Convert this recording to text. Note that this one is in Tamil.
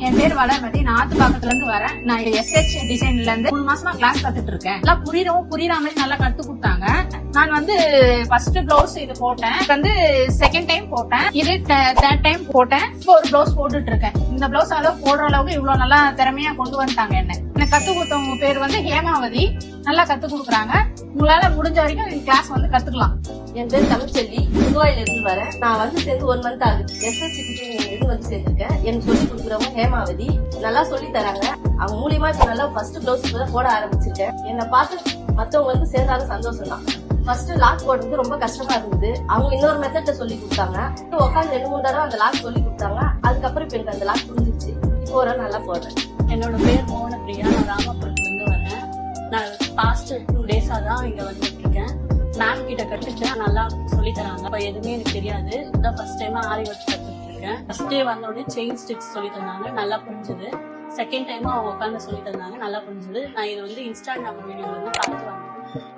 என் பேர் வளர்மதி. நான் ஆத்துப்பாக்கத்துல இருந்து வரேன். நான் SH டிசைன்ல இருந்து 3 மாசமா கிளாஸ் கத்துட்டு இருக்கேன். எல்லாம் புரியுற மாதிரி நல்லா கத்து கொடுத்தாங்க. நான் வந்து ஃபர்ஸ்ட் பிளவுஸ் இது போட்டேன், வந்து செகண்ட் டைம் போட்டேன், இது தேர்ட் டைம் போட்டேன். இப்போ ஒரு பிளவுஸ் போட்டுட்டு இருக்கேன். இந்த பிளவுஸ் அளவு போடுற அளவுக்கு இவ்வளவு நல்லா திறமையா கொண்டு வந்துட்டாங்க. என்ன கத்து கொடுத்தவங்க பேர் வந்து ஹேமாவதி. நல்லா கத்து கொடுக்குறாங்க. உங்களால முடிஞ்ச வரைக்கும் கிளாஸ் வந்து கத்துக்கலாம். என் பேர் தமிழ்ச்செல்வி. புதுவாயில இருந்து வரேன். நான் வந்து சேர்ந்து 1 மந்த் ஆகுது. SH டிசைன் வந்து சேர்ந்திருக்கேன். எனக்கு சொல்லி கொடுக்குறவங்க ஹேமாவதி. நல்லா சொல்லி தராங்க. அவங்க மூலியமா இப்ப நல்லா ஃபர்ஸ்ட் பிளவுஸ் போட ஆரம்பிச்சிருக்கேன். என்னை பார்த்து மத்தவங்க வந்து சேர்ந்தாலும் சந்தோஷம் தான். ஃபர்ஸ்ட் லாக் போடுறது ரொம்ப கஷ்டமா இருந்தது. அவங்க இன்னொரு மெத்தட சொல்லி கொடுத்தாங்க. உட்காந்து 2-3 தடவை அந்த லாக் சொல்லி கொடுத்தாங்க. அதுக்கப்புறம் இப்ப எனக்கு அந்த லாக் புரிஞ்சிருச்சு. இப்போ ஒரு நல்லா போடுறேன். என்னோட பேர் மோகனப்பிரியா. நான் ராமபுரத்துல இருந்து வரேன். நான் பாஸ்ட் 2 டேஸா தான் இங்க வந்துட்டு இருக்கேன். மேம் கிட்ட கத்துக்கிட்டேன். நல்லா சொல்லி தராங்க. இப்ப எதுவுமே எனக்கு தெரியாது. இதான் ஃபர்ஸ்ட் டைம் ஆரி ஒர்க் கத்துட்டு இருக்கேன். ஃபர்ஸ்ட் டே வந்தோடனே செயின் ஸ்டிச் சொல்லி தந்தாங்க. நல்லா புரிஞ்சுது. செகண்ட் டைம் அவங்க உட்காந்து சொல்லி தந்தாங்க. நல்லா புரிஞ்சுது. நான் இது வந்து இன்ஸ்டாகிராம் வீடியோல வந்து பார்த்து வந்தேன்.